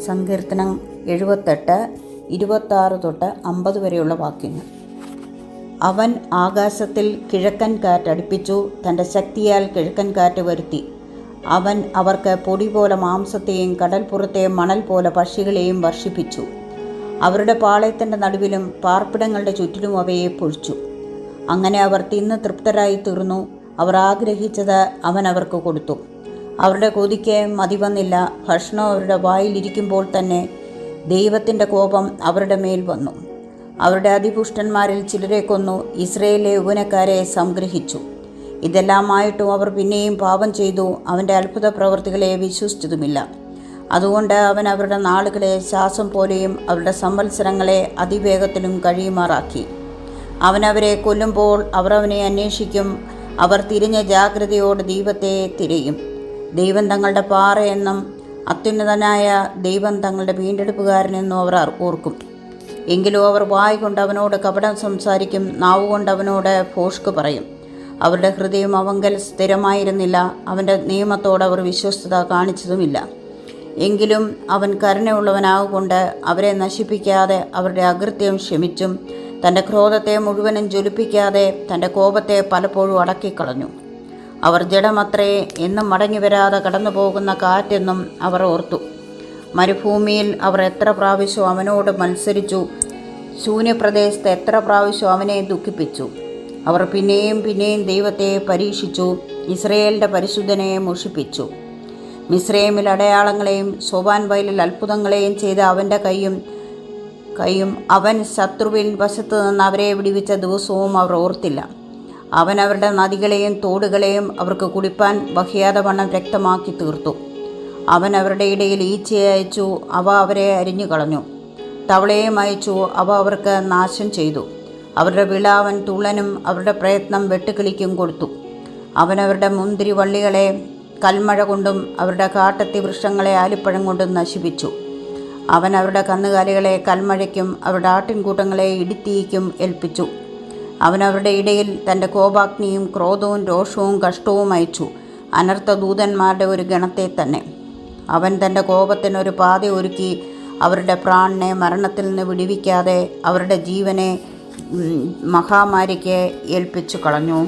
സങ്കീർത്തനം 78 26 തൊട്ട് 50 വരെയുള്ള വാക്യങ്ങൾ. അവൻ ആകാശത്തിൽ കിഴക്കൻ കാറ്റടിപ്പിച്ചു, തൻ്റെ ശക്തിയാൽ കിഴക്കൻ കാറ്റ് വരുത്തി. അവൻ അവർക്ക് പൊടി പോലെ മാംസത്തെയും കടൽപ്പുറത്തെ മണൽ പോലെ പക്ഷികളെയും വർഷിപ്പിച്ചു. അവരുടെ പാളയത്തിൻ്റെ നടുവിലും പാർപ്പിടങ്ങളുടെ ചുറ്റിലും അവയെ പൊഴിച്ചു. അങ്ങനെ അവർ തിന്ന് തൃപ്തരായി തീർന്നു. അവർ ആഗ്രഹിച്ചത് അവൻ അവർക്ക് കൊടുത്തു. അവരുടെ കൊതിക്ക് മതി വന്നില്ല. ഭക്ഷണം അവരുടെ വായിലിരിക്കുമ്പോൾ തന്നെ ദൈവത്തിൻ്റെ കോപം അവരുടെ മേൽ വന്നു. അവരുടെ അതിപുഷ്ടന്മാരിൽ ചിലരെ കൊന്നു, ഇസ്രയേലിലെ യൗവനക്കാരെ സംഗ്രഹിച്ചു. ഇതെല്ലാമായിട്ടും അവർ പിന്നെയും പാപം ചെയ്തു, അവൻ്റെ അത്ഭുത പ്രവൃത്തികളെ വിശ്വസിച്ചതുമില്ല. അതുകൊണ്ട് അവൻ അവരുടെ നാളുകളെ ശ്വാസം പോലെയും അവരുടെ സംവത്സരങ്ങളെ അതിവേഗത്തിലും കഴിയുമാറാക്കി. അവൻ അവരെ കൊല്ലുമ്പോൾ അവർ അവനെ അന്വേഷിക്കും. അവർ തിരിഞ്ഞ ജാഗ്രതയോടെ ദൈവത്തെ തിരയും. ദൈവം തങ്ങളുടെ പാറയെന്നും അത്യുന്നതനായ ദൈവം തങ്ങളുടെ വീണ്ടെടുപ്പുകാരനെന്നും അവർ ഓർക്കും. എങ്കിലും അവർ വായ് കൊണ്ട് അവനോട് കപടം സംസാരിക്കും, നാവുകൊണ്ട് അവനോട് ഭോഷ്ക് പറയും. അവരുടെ ഹൃദയം അവങ്കൽ സ്ഥിരമായിരുന്നില്ല, അവൻ്റെ നിയമത്തോട് അവർ വിശ്വസ്തത കാണിച്ചതുമില്ല. എങ്കിലും അവൻ കരുണയുള്ളവനാകൊണ്ട് അവരെ നശിപ്പിക്കാതെ അവരുടെ അകൃത്യം ക്ഷമിച്ചും തൻ്റെ ക്രോധത്തെ മുഴുവനും ജ്വലിപ്പിക്കാതെ തൻ്റെ കോപത്തെ പലപ്പോഴും അടക്കിക്കളഞ്ഞു. അവർ ജഡമത്രേ, എന്നും മടങ്ങി വരാതെ കടന്നു പോകുന്ന കാറ്റെന്നും അവർ ഓർത്തു. മരുഭൂമിയിൽ അവർ എത്ര പ്രാവശ്യം അവനോട് മത്സരിച്ചു, ശൂന്യപ്രദേശത്ത് എത്ര പ്രാവശ്യം അവനെ ദുഃഖിപ്പിച്ചു. അവർ പിന്നെയും പിന്നെയും ദൈവത്തെ പരീക്ഷിച്ചു, ഇസ്രയേലിൻ്റെ പരിശുദ്ധനെ മോഷിപ്പിച്ചു. മിസ്രയീമിൽ അടയാളങ്ങളെയും സോവാൻ വയലിൽ അത്ഭുതങ്ങളെയും ചെയ്ത അവൻ്റെ കൈയും അവൻ ശത്രുവിൻ വശത്ത് നിന്ന് അവരെ വിടുവിച്ച ദിവസവും അവർ ഓർത്തില്ല. അവൻ അവരുടെ നദികളെയും തോടുകളെയും അവർക്ക് കുടിപ്പാൻ വഹിയാതെ വണ്ണം രക്തമാക്കി തീർത്തു. അവൻ അവരുടെ ഇടയിൽ ഈച്ചയെ അയച്ചു, അവ അവരെ അരിഞ്ഞു കളഞ്ഞു. തവളയെയും അയച്ചു, അവ അവർക്ക് നാശം ചെയ്തു. അവരുടെ വിള അവൻ തുള്ളനും അവരുടെ പ്രയത്നം വെട്ടുക്കിളിക്കും കൊടുത്തു. അവൻ അവരുടെ മുന്തിരി വള്ളികളെ കൽമഴ കൊണ്ടും അവരുടെ കാട്ടത്തി വൃക്ഷങ്ങളെ ആലിപ്പഴം കൊണ്ടും നശിപ്പിച്ചു. അവൻ അവരുടെ കന്നുകാലികളെ കൽമഴയ്ക്കും അവരുടെ ആട്ടിൻകൂട്ടങ്ങളെ ഇടിത്തീയ്ക്കും ഏൽപ്പിച്ചു. അവൻ അവരുടെ ഇടയിൽ തൻ്റെ കോപാഗ്നിയും ക്രോധവും രോഷവും കഷ്ടവും അയച്ചു, അനർത്ഥ ദൂതന്മാരുടെ ഒരു ഗണത്തെ തന്നെ. അവൻ തൻ്റെ കോപത്തിനൊരു പാത ഒരുക്കി അവരുടെ പ്രാണനെ മരണത്തിൽ നിന്ന് വിടുവിക്കാതെ അവരുടെ ജീവനെ മഹാമാരിക്ക് ഏൽപ്പിച്ചു കളഞ്ഞു.